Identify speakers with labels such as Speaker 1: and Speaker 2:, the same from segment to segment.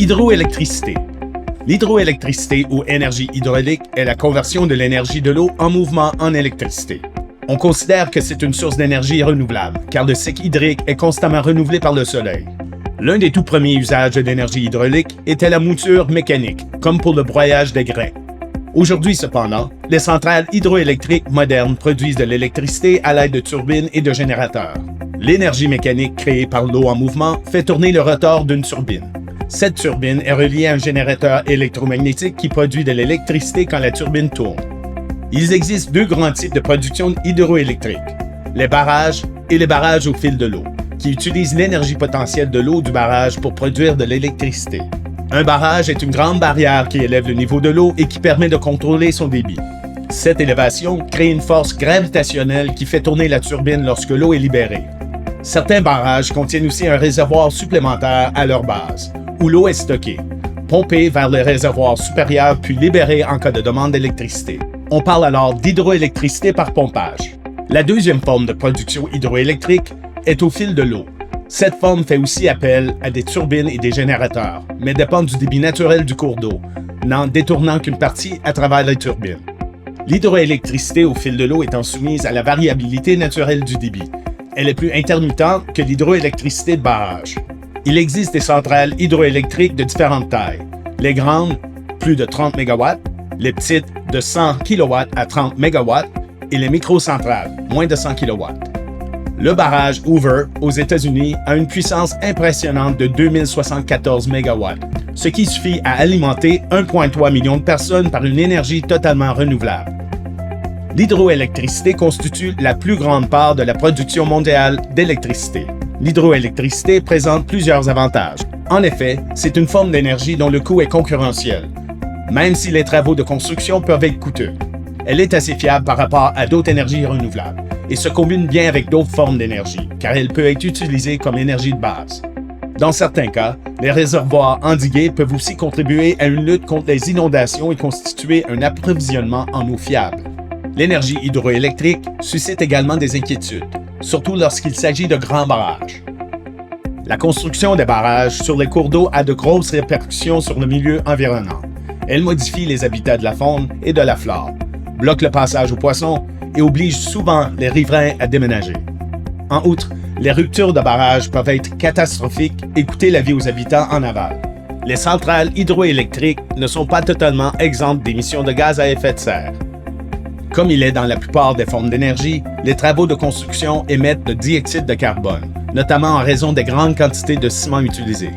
Speaker 1: Hydroélectricité. L'hydroélectricité ou énergie hydraulique est la conversion de l'énergie de l'eau en mouvement en électricité. On considère que c'est une source d'énergie renouvelable, car le cycle hydrique est constamment renouvelé par le soleil. L'un des tout premiers usages de l'énergie hydraulique était la mouture mécanique, comme pour le broyage des grains. Aujourd'hui cependant, les centrales hydroélectriques modernes produisent de l'électricité à l'aide de turbines et de générateurs. L'énergie mécanique créée par l'eau en mouvement fait tourner le rotor d'une turbine. Cette turbine est reliée à un générateur électromagnétique qui produit de l'électricité quand la turbine tourne. Il existe deux grands types de production hydroélectrique, les barrages et les barrages au fil de l'eau, qui utilisent l'énergie potentielle de l'eau du barrage pour produire de l'électricité. Un barrage est une grande barrière qui élève le niveau de l'eau et qui permet de contrôler son débit. Cette élévation crée une force gravitationnelle qui fait tourner la turbine lorsque l'eau est libérée. Certains barrages contiennent aussi un réservoir supplémentaire à leur base, où l'eau est stockée, pompée vers le réservoir supérieur puis libérée en cas de demande d'électricité. On parle alors d'hydroélectricité par pompage. La deuxième forme de production hydroélectrique est au fil de l'eau. Cette forme fait aussi appel à des turbines et des générateurs, mais dépend du débit naturel du cours d'eau, n'en détournant qu'une partie à travers les turbines. L'hydroélectricité au fil de l'eau étant soumise à la variabilité naturelle du débit. Elle est plus intermittente que l'hydroélectricité de barrage. Il existe des centrales hydroélectriques de différentes tailles. Les grandes, plus de 30 MW, les petites, de 100 kW à 30 MW, et les microcentrales, moins de 100 kW. Le barrage Hoover, aux États-Unis, a une puissance impressionnante de 2074 MW, ce qui suffit à alimenter 1,3 million de personnes par une énergie totalement renouvelable. L'hydroélectricité constitue la plus grande part de la production mondiale d'électricité. L'hydroélectricité présente plusieurs avantages. En effet, c'est une forme d'énergie dont le coût est concurrentiel, même si les travaux de construction peuvent être coûteux. Elle est assez fiable par rapport à d'autres énergies renouvelables et se combine bien avec d'autres formes d'énergie, car elle peut être utilisée comme énergie de base. Dans certains cas, les réservoirs endigués peuvent aussi contribuer à une lutte contre les inondations et constituer un approvisionnement en eau fiable. L'énergie hydroélectrique suscite également des inquiétudes, surtout lorsqu'il s'agit de grands barrages. La construction des barrages sur les cours d'eau a de grosses répercussions sur le milieu environnant. Elle modifie les habitats de la faune et de la flore, bloque le passage aux poissons et oblige souvent les riverains à déménager. En outre, les ruptures de barrages peuvent être catastrophiques et coûter la vie aux habitants en aval. Les centrales hydroélectriques ne sont pas totalement exemptes d'émissions de gaz à effet de serre. Comme il est dans la plupart des formes d'énergie, les travaux de construction émettent de dioxyde de carbone, notamment en raison des grandes quantités de ciment utilisées.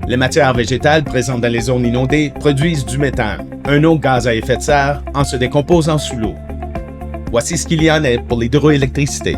Speaker 1: Les matières végétales présentes dans les zones inondées produisent du méthane, un autre gaz à effet de serre, en se décomposant sous l'eau. Voici ce qu'il y en est pour l'hydroélectricité.